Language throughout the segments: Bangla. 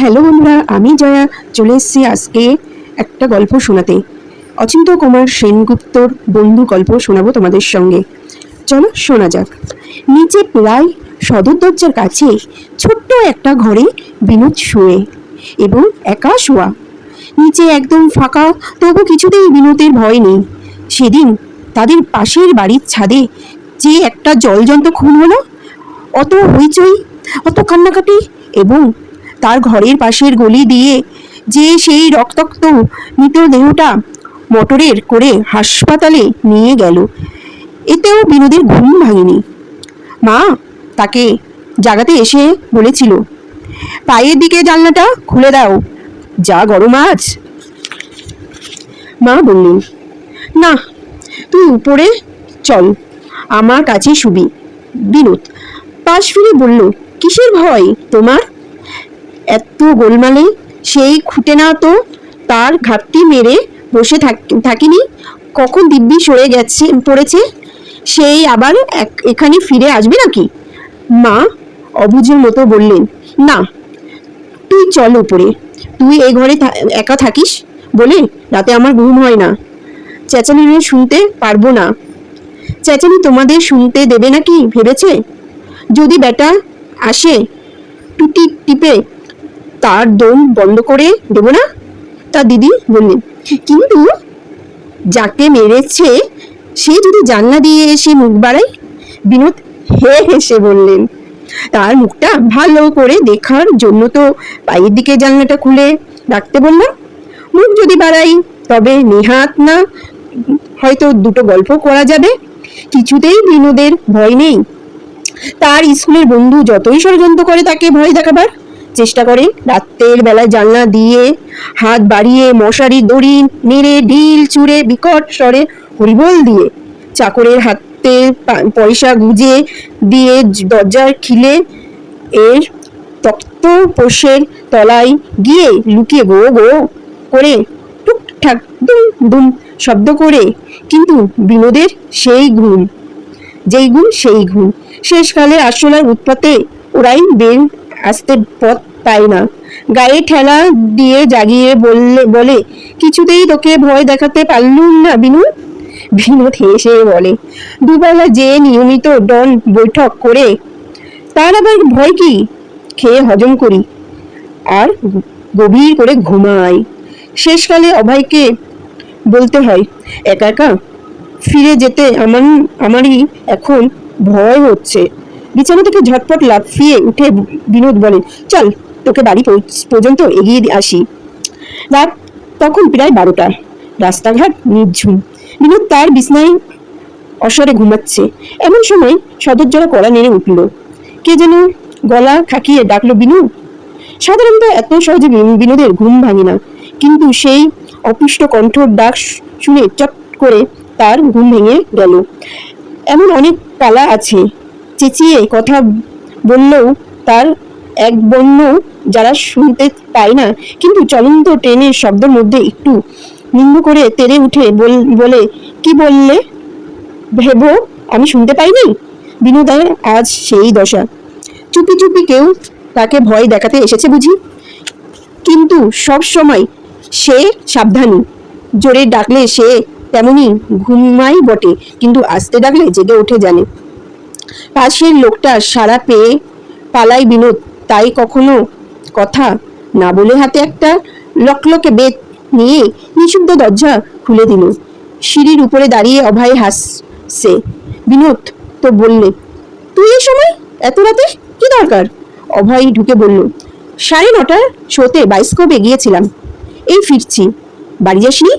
হ্যালো বন্ধুরা, আমি জয়া চলে এসেছি আজকে একটা গল্প শোনাতে। অচিন্ত্য কুমার সেনগুপ্তর বন্ধু গল্প শোনাবো তোমাদের সঙ্গে। চলো শোনা যাক। নিচে প্রায় সদর দরজার কাছে ছোট্ট একটা ঘরে বিনোদ শুয়ে এবং একা শোয়া। নিচে একদম ফাঁকা, তবু কিছুতেই বিনোদের ভয় নেই। সেদিন তাদের পাশের বাড়ির ছাদে যে একটা জলজন্ত খুন হলো, অত হইচই, অত কান্নাকাটি, এবং তার ঘরের পাশের গলি দিয়ে যে সেই রক্তাক্ত মৃতদেহটা মোটরের করে হাসপাতালে নিয়ে গেল, এতেও বিনোদের ঘুম ভাঙেনি। মা তাকে জাগাতে এসে বলেছিল, পায়ের দিকে জানলাটা খুলে দাও, যা গরম আজ। মা বললেন, না, তুই উপরে চল, আমার কাছে শুবি। বিনোদ পাশ ফিরে বলল, কিসের ভয় তোমার? এত গোলমালে সেই খুঁটে না তো তার ঘাপটি মেরে বসে থাকিনি, কখন দিব্যি সরে গেছে পড়েছে, সেই আবার এখানে ফিরে আসবে নাকি? মা অবুঝের মতো বললেন, না, তুই চল উপরে, তুই এই ঘরে একা থাকিস বলে রাতে আমার ঘুম হয় না। চেঁচানি শুনতে পারবো না। চেঁচানি তোমাদের শুনতে দেবে নাকি ভেবেছে? যদি বেটা আসে টুটি টিপে তার দম বন্ধ করে দেব না? তা দিদি বললেন, কিন্তু যাকে মেরেছে সে যদি জানলা দিয়ে এসে মুখ বাড়ায়? বিনোদ হেসে বললেন, তার মুখটা ভালো করে দেখার জন্য তো পায়ের দিকে জানলাটা খুলে রাখতে বললাম। মুখ যদি বাড়াই তবে নেহাত না হয়তো দুটো গল্প করা যাবে। কিছুতেই বিনোদের ভয় নেই। তার স্কুলের বন্ধু যতই ষড়যন্ত্র করে তাকে ভয় দেখাবার চেষ্টা করে, রাতের বেলায় জানলা দিয়ে হাত বাড়িয়ে মশারি দড়ি নেড়ে ঢিল চুড়ে বিকট স্বরে হরিবোল দিয়ে চাকরের হাতে পয়সা গুজে দিয়ে দরজার খিলে এর তক্ত পোষের তলায় গিয়ে লুকিয়ে গো গো করে টুকঠাক দুম দুম শব্দ করে। কিন্তু বিনোদের সেই ঘুম, যেই ঘুম সেই ঘুম। শেষকালে আশলার উৎপাতে ওরাই বের আসতে পথ পায় না। গায়ে ঠেলা দিয়ে জাগিয়ে বলে, কিছুতেই তোকে ভয় দেখাতে পারলুম না বিনোদ। বিনোদ হেসে বলে, দুবেলা যে নিয়মিত ডন বৈঠক করে তার আবার ভয় কি? খেয়ে হজম করি আর গভীর করে ঘুমাই। শেষকালে অভয়কে বলতে হয়, একা একা ফিরে যেতে আমারই এখন ভয় হচ্ছে। বিছানা থেকে ঝটপট লাফিয়ে উঠে বিনোদ বলেন, চল তোকে বাড়ি পর্যন্ত এগিয়ে আসি। রাত তখন প্রায় 12টা, রাস্তাঘাট নির্ঝুম। বিনোদ তার বিছানায় অসরে ঘুমাচ্ছে। এমন সময় সদরজোড়া কড়া নেড়ে উঠল। কে যেন গলা খাকিয়ে ডাকলো, বিনু। সাধারণত এত সহজে বিনোদের ঘুম ভাঙে না, কিন্তু সেই অপুষ্ট কণ্ঠর ডাক শুনে চট করে তার ঘুম ভেঙে গেল। এমন অনেক পালা আছে, চেঁচিয়ে কথা বললেও তার এক বর্ণ যারা শুনতে পায় না, কিন্তু চলন্ত ট্রেনের শব্দের মধ্যে একটু নিম্ন করে তেড়ে উঠে বলে, কি বললে ভেবো আমি শুনতে পাইনি? বিনোদের আজ সেই দশা। চুপি চুপি কেউ তাকে ভয় দেখাতে এসেছে বুঝি? কিন্তু সব সময় সে সাবধানী। জোরে ডাকলে সে তেমনি ঘুমাই বটে, কিন্তু আস্তে ডাকলে জেগে ওঠে জানে। পাশের লোকটা সাড়া পেয়ে পালাই বিনোদ, তাই কখনো কথা না বলে হাতে একটা লকলকে বেত নিয়ে নিঃশব্দ দরজা খুলে দিল। সিঁড়ির উপরে দাঁড়িয়ে অভয় হাসছে। বিনোদ তো বললে, তুই এই সময় এত রাতে কি দরকার? অভয় ঢুকে বলল, 9:30 শোতে বাইস্কোপে গিয়েছিলাম, এই ফিরছি। বাড়ি যাসনি?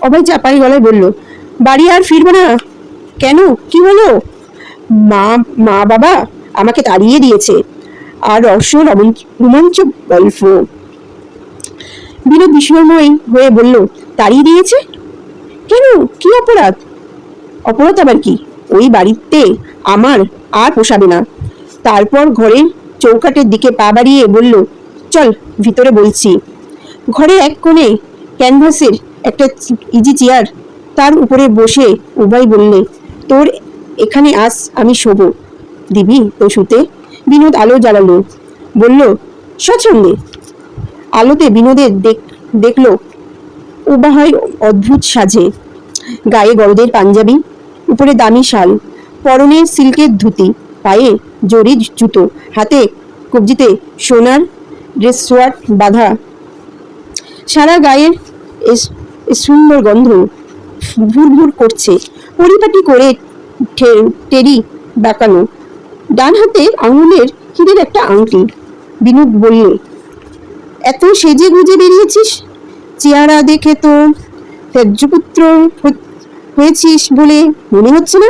অভয় চাপাই গলায় বলল, বাড়ি আর ফিরবো না। কেন, কি হলো? মা বাবা আমাকে তাড়িয়ে দিয়েছে। আর রহস্য রোমাঞ্চক গল্প। বিনোদ বিস্ময়ময় হয়ে বলল, তাড়িয়ে দিয়েছে কেন? কি অপরাধ? অপরাধ আবার কি? ওই বাড়িতে আমার আর পোষাবে না। তারপর ঘরের চৌকাটের দিকে পা বাড়িয়ে বলল, চল ভিতরে বলছি। ঘরে এক কোণে ক্যানভাসের একটা ইজি চেয়ার, তার উপরে বসে উভয় বললে, তোর এখানে আস, আমি শোবো। দিবি তো শুতে? বিনোদ আলো জ্বালালো, বলল, স্বচ্ছন্দে। আলোতে বিনোদের দেখলো উবাহয় অদ্ভুত সাজে, গায়ে গরদের পাঞ্জাবি, উপরে দামি শাল, পরনে সিল্কের ধুতি, পায়ে জরির জুতো, হাতে কবজিতে সোনার ড্রেসওয়ার্ক বাঁধা, সারা গায়ের সুন্দর গন্ধ ভুর ভুর করছে, পরিপাটি করে টেরি বাঁকানো, ডান হাতের আঙুলের হীরের একটা আংটি। বিনোদ বললে, এত সেজে গুজে বেরিয়েছিস, চেহারা দেখে তো ত্যায্যপুত্র হয়েছিস বলে মনে হচ্ছে না।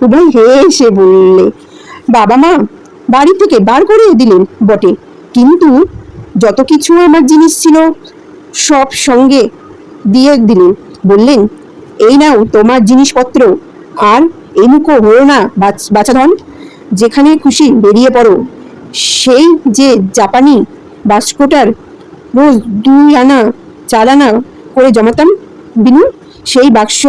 উভয় হেসে বললে, বাবা মা বাড়ি থেকে বার করে দিলেন বটে, কিন্তু যত কিছু আমার জিনিস ছিল সব সঙ্গে দিয়ে দিলেন। বললেন, এই নাও তোমার জিনিসপত্র, আর এই মুখো হলো না বাছাধন, যেখানে খুশি বেরিয়ে পড়ো। সেই যে জাপানি বাস্কটার রোজ 2 আনা 4 আনা করে জমাতাম বিনু, সেই বাক্স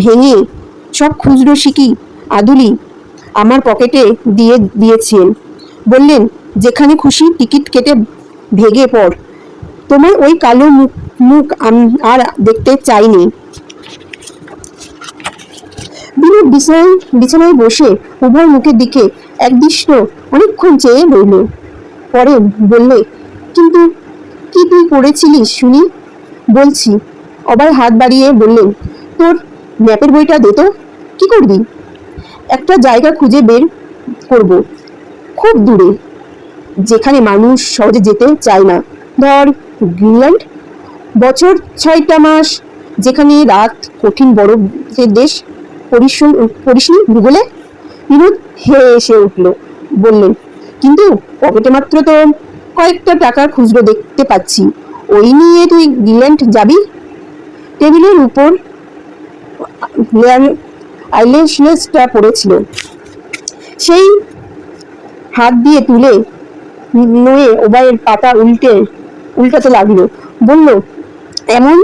ভেঙে সব খুচরো সিকি আদুলি আমার পকেটে দিয়ে দিয়েছেন। বললেন, যেখানে খুশি টিকিট কেটে ভেগে পড়, তোমার ওই কালো মুখ আর দেখতে চাইনি। বিনোদ বিছানায় বসে উভয় মুখের দিকে একদৃষ্ট অনেকক্ষণ চেয়ে রইল। পরে বললে, কিন্তু কি তুই করেছিলিস শুনি? বলছি। অবাই হাত বাড়িয়ে বললেন, তোর ম্যাপের বইটা দে তো। কি করবি? একটা জায়গা খুঁজে বের করব, খুব দূরে, যেখানে মানুষ সহজে যেতে চায় না। ধর গ্রিনল্যান্ড, বছর 6টা মাস, যেখানে রাত কঠিন বরফের দেশ। পড়িসনি ভূগোলে? বিনোদ হেসে উঠল, বললেন, কিন্তু পকেটে মাত্র তো কয়েকটা টাকার খুচরো দেখতে পাচ্ছি, ওই নিয়ে তুই গ্রিনল্যান্ড যাবি? টেবিলের উপর আইল্যান্ডসটা পড়েছিল, সেই হাত দিয়ে তুলে নয়ে ওবায়ের পাতা উল্টাতে লাগলো। বলল, এমন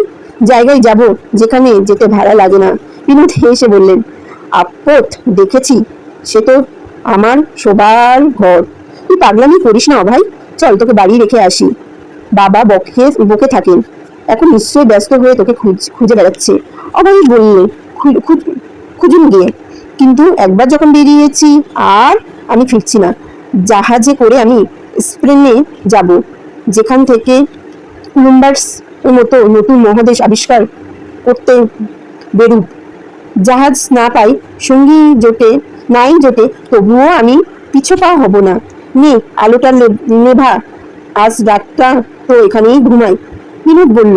জায়গায় যাব যেখানে যেতে ভাড়া লাগে না। বিনোদ হেসে বললেন, আপদ দেখেছি, সে তো আমার শোবার ঘর। তুই পাগলামি করিস না ভাই, চল তোকে বাড়ি রেখে আসি। বাবা বকে থাকেন, এখন নিশ্চয়ই ব্যস্ত হয়ে তোকে খুঁজে বেড়াচ্ছে। অভয় বললে, খুঁজুন গিয়ে, কিন্তু একবার যখন বেরিয়েছি আর আমি ফিরছি না। জাহাজে করে আমি স্পেনে যাব, যেখান থেকে কলম্বাস এর মতো নতুন মহাদেশ আবিষ্কার করতে বেরুব। জাহাজ না পাই, সঙ্গী নাই জোটে, তবুও আমি পিছু পা হব না। নে আলোটা নেভা, আজ রাতটা তো এখানেই ঘুমাই। বিনোদ বলল,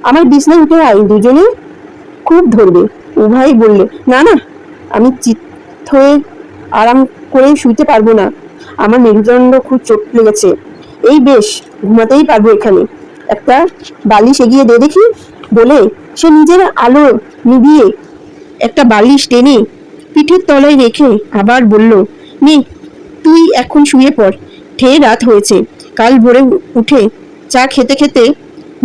আমার বিছনায় উঠে আয়, দুজনে খুব ধরবে। উভয় বললে, না না, আমি চিত হয়ে আরাম করে শুইতে পারবো না, আমার মেরুদণ্ড খুব চোট লেগেছে। এই বেশ, ঘুমাতেই পারবো এখানে, একটা বালিশ এগিয়ে দে দেখি। বলে সে নিজের আলো নিভিয়ে একটা বালিশ টেনে পিঠের তলায় রেখে আবার বলল, নে তুই এখন শুয়ে পড়, ঢের রাত হয়েছে, কাল ভোরে উঠে চা খেতে খেতে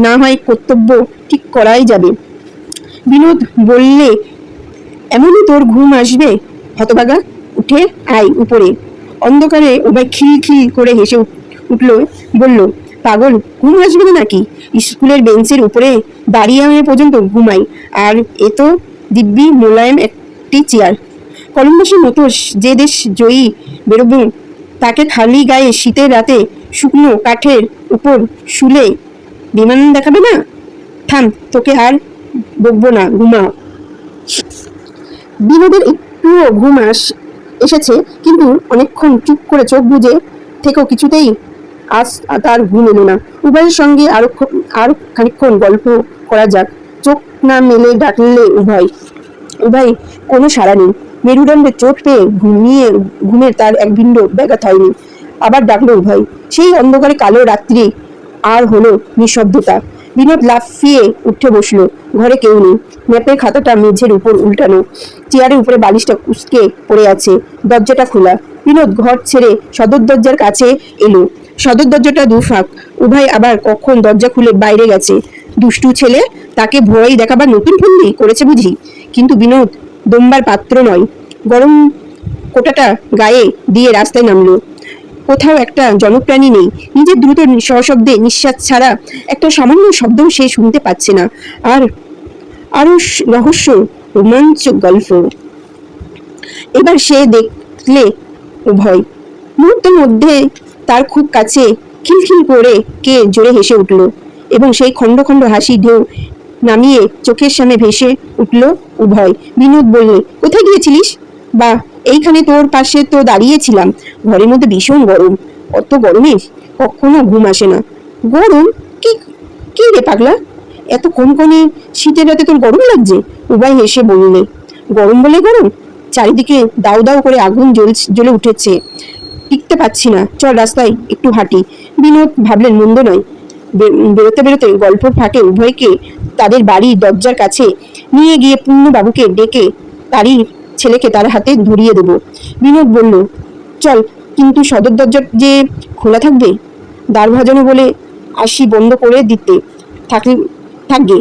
না হয় কর্তব্য ঠিক করাই যাবে। বিনোদ বললে, এমনই তোর ঘুম আসবে হতভাগা, উঠে আয় উপরে। অন্ধকারে উভয় খিল করে হেসে উঠল, বলল, পাগল, ঘুম আসবে না নাকি? স্কুলের বেঞ্চের উপরে দাঁড়িয়ে আমি পর্যন্ত ঘুমাই, আর এ তো দিব্যি মোলায়েম একটি চেয়ার। কলম্বাসের মতো যে দেশ জয়ী বেরোবেন, তাকে খালি গায়ে শীতের রাতে শুকনো কাঠের উপর শুলে বিমান দেখাবে না? থাম, তোকে আর বকবো না, ঘুমা। বিনোদের একটুও ঘুম এসেছে, কিন্তু অনেকক্ষণ চুপ করে চোখ বুজে থেকেও কিছুতেই আজ তার ঘুম এলো না। উভয়ের সঙ্গে আরো খানিকক্ষণ গল্প করা যাক। চোখ না মেলে ডাকলে উভয় কোনো সাড়া নেই। মেরুদণ্ডে চোট পেয়ে ঘুমের তার এক বিন্দু ব্যাঘাত হয়নি। আবার ডাকলো উভয়। সেই অন্ধকারে কালো রাত্রি আর হলো নিঃশব্দতা। বিনোদ লাফিয়ে উঠে বসলো। ঘরে কেউ নেই। ম্যাপের খাতাটা মেঝের উপর উল্টানো, চেয়ারের উপরে বালিশটা কুঁচকে পড়ে আছে, দরজাটা খোলা। বিনোদ ঘর ছেড়ে সদর দরজার কাছে এলো। সদর দরজাটা দুফাক। উভয় আবার কখন দরজা খুলে বাইরে গেছে। দুষ্টু ছেলে, তাকে ভয় দেখাবার নতুন ফন্দি করেছে বুঝি। কিন্তু বিনোদ দমবার পাত্র নয়। গরম কোটাটা গায়ে দিয়ে রাস্তায় নামলো। কোথাও একটা জনপ্রাণী নেই। নিজের দ্রুত সশব্দে নিঃশ্বাস ছাড়া একটা সামান্য শব্দও সে শুনতে পাচ্ছে না। আর আরো রহস্য রোমাঞ্চক গল্প এবার সে দেখলে উভয় মুহূর্তের মধ্যে তার খুব কাছে খিলখিল করে কে জোরে হেসে উঠল এবং সেই খণ্ড খণ্ড হাসি ঢেউ নামিয়ে চোখের সামনে ভেসে উঠল উভয়। বিনোদ বললে, কোথায় গিয়েছিলিস? বা এইখানে তোর পাশে তো দাঁড়িয়েছিলাম। ঘরের মধ্যে ভীষণ গরম। অত গরমে কখনো ঘুম আসে না। গরম? কি কি রে পাগলা, এত কনকনে শীতের রাতে তোর গরম লাগছে? উভয় হেসে বললে, গরম বলে গরম? চারিদিকে দাউ দাউ করে আগুন জ্বলে উঠেছে, টিকতে পারছি না। চল রাস্তায় একটু হাঁটি। বিনোদ ভাবলেন মন্দ নয়। বেরোতে বেরোতে গল্পের ফাঁকে উভয়কে তাদের বাড়ির দরজার কাছে নিয়ে গিয়ে পূর্ণবাবুকে ডেকে তারই ছেলেকে তার হাতে ধরিয়ে দেব। বিনোদ বলল, চল, কিন্তু সদর দরজা যে খোলা থাকবে। দ্বার ভাজানো বলে আসি বন্ধ করে দিতে থাকবে।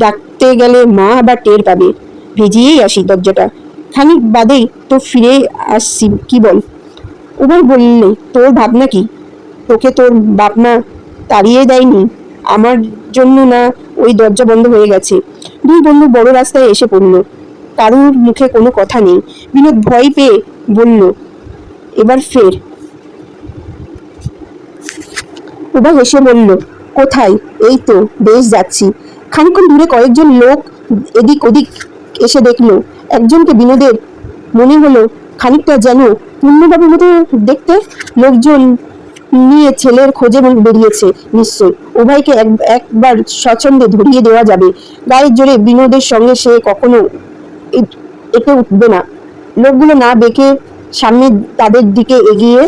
ডাকতে গেলে মা আবার টের পাবে। ভেজিয়েই আসি দরজাটা, খানিক বাদেই তো ফিরে আসছি, কি বল? উভয় বললে, তোর ভাবনা কি? তোকে তোর বাপ মা তাড়িয়ে দেয়নি আমার জন্য না? ওই দরজা বন্ধ হয়ে গেছে। দুই বন্ধু বড় রাস্তায় এসে পড়ল। কারুর মুখে কোনো কথা নেই। বিনোদ ভয় পেয়ে বলল, এবার ফের। উভয় হেসে বলল, কোথায়? এই তো বেশ যাচ্ছি। খানিকক্ষণ দূরে কয়েকজন লোক এদিক ওদিক এসে দেখলো একজনকে। বিনোদের মনে হলো খানিকটা যেন পূর্ণবাবুর মতো দেখতে। লোকজন নিয়ে ছেলের খোঁজে বেরিয়েছে নিশ্চয়। উভয়কে একবার স্বচ্ছন্দে ধরিয়ে দেওয়া যাবে। গায়ের জোরে বিনোদের সঙ্গে সে কখনো এঁকে উঠবে না। লোকগুলো না বেঁকে সামনে তাদের দিকে এগিয়ে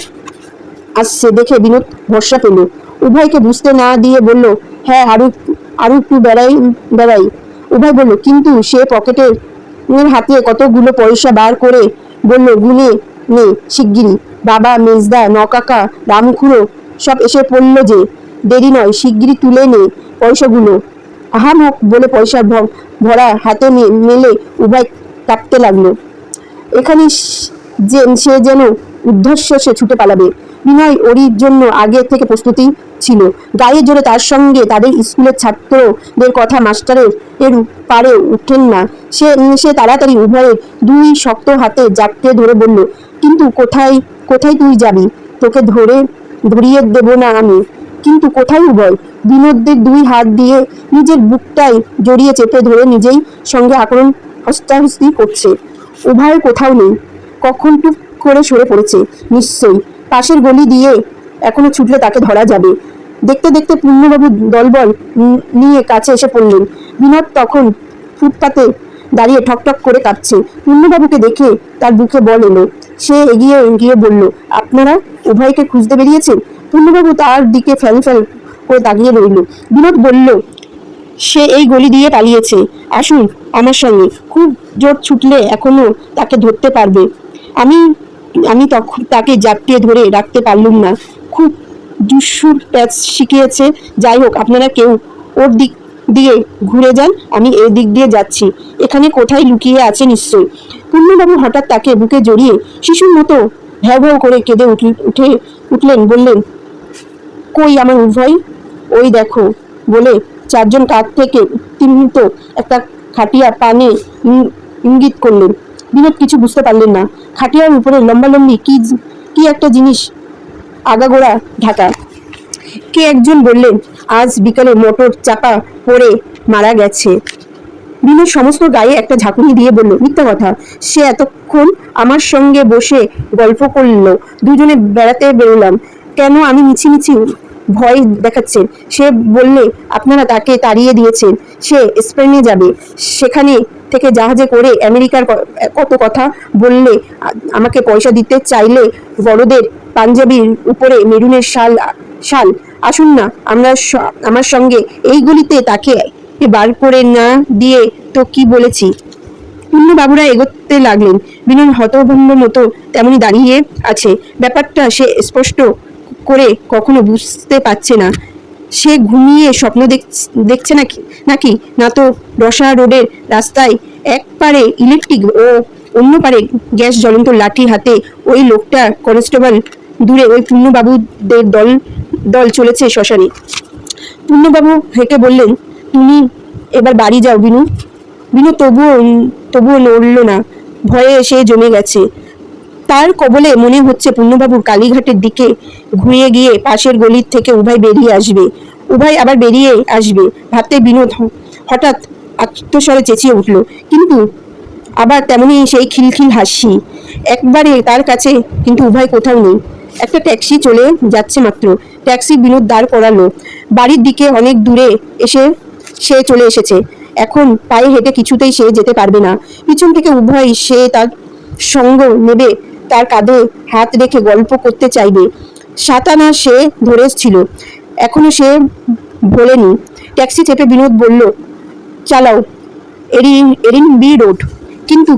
আসছে দেখে বিনোদ ভরসা পেল। উভয়কে বুঝতে না দিয়ে বলল, হ্যাঁ, আরো আরো একটু বেড়াই। উভয় বলল, কিন্তু সে পকেটের হাতে কতগুলো পয়সা বার করে বলল, গুনে নে শিগগিরি। বাবা, মেজদা, নকাকা, রামখুড়ো সব এসে পড়ল যে। দেরি নয়, শিগগিরি তুলে নে পয়সাগুলো। আহামক বলে পয়সা ভরা হাতে মেলে উভয় কাঁপতে লাগলো। এখানে সে যেন ঊর্ধ্বশ্বাসে ছুটে পালাবে। বিনয় ওরির জন্য আগে থেকে প্রস্তুতি ছিল। গায়ে জোরে তার সঙ্গে তাদের স্কুলের ছাত্রদের কথা মাস্টারের এর পারে উঠেন না। সে তাড়াতাড়ি উভয়ের দুই শক্ত হাতে জাপটে ধরে বলল, কিন্তু কোথায় কোথায় তুই যাবি? তোকে ধরিয়ে দেব না আমি। কিন্তু কোথায়? উভয় বিনোদের দুই হাত দিয়ে নিজের বুকটাই জড়িয়ে চেপে ধরে নিজেই সঙ্গে আকরণ হস্তাহস্তি করছে। উভয় কোথাও নেই। কখন টুক করে সরে পড়েছে নিশ্চয়ই। পাশের গলি দিয়ে এখনো ছুটলে তাকে ধরা যাবে। দেখতে দেখতে পূর্ণবাবু দলবল নিয়ে কাছে এসে পড়লেন। বিনোদ তখন ফুটপাতে দাঁড়িয়ে ঠকঠক করে কাঁপছে। পূর্ণবাবুকে দেখে তার বুকে বল এলো। সে এগিয়ে গিয়ে বলল, আপনারা উভয়কে খুঁজতে বেরিয়েছেন? পূর্ণবাবু তার দিকে ফ্যাল ফ্যাল করে তাকিয়ে রইল। বিনোদ বলল, সে এই গলি দিয়ে পালিয়েছে। আসুন আমার সঙ্গে। খুব জোর ছুটলে এখনো তাকে ধরতে পারবে। আমি আমি তখন তাকে জাপটিয়ে ধরে রাখতে পারলুম না। খুব জুসুর প্যাচ শিখিয়েছে। যাই হোক, আপনারা কেউ ওর দিক দিয়ে ঘুরে যান, আমি এই দিক দিয়ে যাচ্ছি। এখানে কোথায় লুকিয়ে আছে নিশ্চয়। পূর্ণবাবু হঠাৎ তাকে বুকে জড়িয়ে শিশুর মতো ভ্যাও ভ্যাও করে কেঁদে উঠলেন। বললেন, কই আমার উভয়? ওই দেখো বলে চারজন কাঠ থেকে তিমিত একটা খাটিয়া পানে ইঙ্গিত করলেন। বিনোদ কিছু বুঝতে পারলেন না। খাটিয়ার উপরে লম্বালম্বি কি একটা জিনিস আগাগোড়া ঢাকা। কে একজন বললেন, আজ বিকালে মোটর চাপা পড়ে মারা গেছে। বিনোদ সমস্ত গায়ে একটা ঝাঁকুনি দিয়ে বলল, মিথ্যা কথা। সে এতক্ষণ আমার সঙ্গে বসে গল্প করলো। দুজনে বেড়াতে বেরোলাম। কেন আমি মিছিমিছি ভয় দেখাচ্ছেন? সে বললে, আপনারা তাকে তাড়িয়ে দিয়েছেন। সে স্পেনে যাবে। সেখানে থেকে জাহাজে করে আমেরিকার কত কথা বললে। আমাকে পয়সা দিতে চাইলে বড়দের পাঞ্জাবির উপরে মেরুনের শাল। আসুন না আমার সঙ্গে। এইগুলিতে তাকে বার করে না দিয়ে তো কি বলেছি। পূর্ণবাবুরা এগোতে লাগলেন। বিনয় হতভম্ব মতো তেমনি দাঁড়িয়ে আছে। ব্যাপারটা সে স্পষ্ট করে কখনো বুঝতে পারছে না। সে ঘুমিয়ে স্বপ্ন দেখছে নাকি না তো রসা রোডের রাস্তায় এক পারে ইলেকট্রিক ও অন্য পারে গ্যাস জ্বলন্ত লাঠি হাতে ওই লোকটা কনস্টেবল দূরে ওই পূর্ণবাবুদের দল দল চলেছে শ্মশানে। পূর্ণবাবু হেঁকে বললেন, তুমি এবার বাড়ি যাও বিনু। বিনু তবুও নড়ল না, ভয়ে সে জমে গেছে। তার কবলে মনে হচ্ছে পূর্ণবাবুর কালীঘাটের দিকে ঘুরিয়ে গিয়ে পাশের গলির থেকে উভয় বেরিয়ে আসবে, উভয় আবার বেরিয়ে আসবে। ভাবতে বিনোদ হঠাৎ আত্মস্বরে চেঁচিয়ে উঠল, কিন্তু আবার তেমনি সেই খিলখিল হাসি একবারে তার কাছে, কিন্তু উভয় কোথাও নেই। একটা ট্যাক্সি চলে যাচ্ছে মাত্র, ট্যাক্সি বিনোদ দাঁড় করালো। বাড়ির দিকে অনেক দূরে এসে সে চলে এসেছে। এখন পায়ে হেঁটে কিছুতেই সে যেতে পারবে না। পিছন থেকে উভয় সে তার সঙ্গ নেবে, তার কাঁধে হাত রেখে গল্প করতে চাইবে। সাতানা সে ধরেছিল, এখনো সে ভোলেনি। ট্যাক্সি চেপে বিনোদ বলল, চালাও এরিন বি রোড। কিন্তু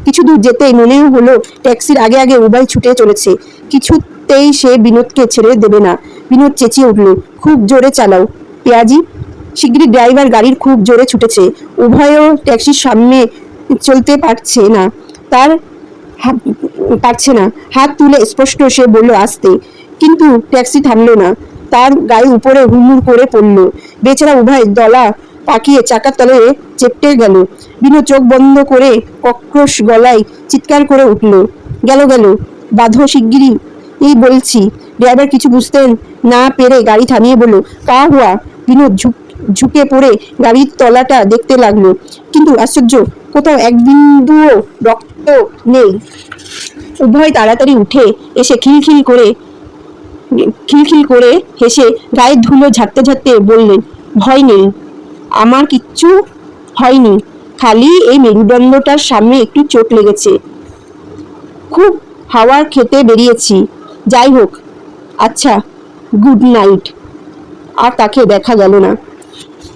কিছু দূর যেতেই মনে হলো ট্যাক্সির আগে আগে উভয় ছুটে চলেছে, কিছুতেই সে বিনোদকে ছেড়ে দেবে না। বিনোদ চেঁচিয়ে উঠল, খুব জোরে চালাও পেঁয়াজি। শিগগিরই ড্রাইভার গাড়ির খুব জোরে ছুটেছে। উভয়ও ট্যাক্সির সামনে চলতে পারছে না, হাত তুলে স্পষ্ট সে বলল আস্তে, কিন্তু ট্যাক্সি থামলো না, তার গায়ে উপরে হুড়মুড় করে পড়ল। বেচারা উভয় দলা পাকিয়ে চাকার তলে চেপটে গেল। বিনোদ চোখ বন্ধ করে কর্কশ গলায় চিৎকার করে উঠল, গেল বাঁধো শিগগিরই, এই বলছি। ড্রাইভার কিছু বুঝতে না পেরে গাড়ি থামিয়ে বলল, কা হুয়া। বিনোদ ঝুঁকে পড়ে গাড়ির তলাটা দেখতে লাগলো, কিন্তু আশ্চর্য, কোথাও এক বিন্দুও রক্ত নেই। উভয় তাড়াতাড়ি উঠে এসে খিলখিল করে হেসে গায়ের ধুলো ঝাড়তে ঝাড়তে বললেন, ভয় নেই, আমার কিচ্ছু হয়নি, খালি এই মেরুদণ্ডটার সামনে একটু চোট লেগেছে, খুব হাওয়ার খেতে বেরিয়েছি, যাই হোক, আচ্ছা গুড নাইট। আর তাকে দেখা গেল না।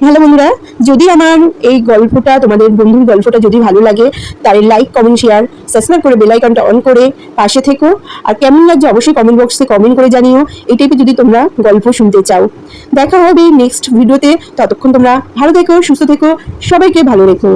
হ্যালো বন্ধুরা, যদি আমার এই গল্পটা, তোমাদের বন্ধুর গল্পটা যদি ভালো লাগে, তাহলে লাইক কমেন্ট শেয়ার সাবস্ক্রাইব করে বেল আইকনটা অন করে পাশে থেকো। আর কেমন লাগছে অবশ্যই কমেন্ট বক্সে কমেন্ট করে জানিও, এই টাইপের যদি তোমরা গল্প শুনতে চাও। দেখা হবে নেক্সট ভিডিওতে, ততক্ষণ তোমরা ভালো থেকো, সুস্থ থেকো, সবাইকে ভালো রেখো।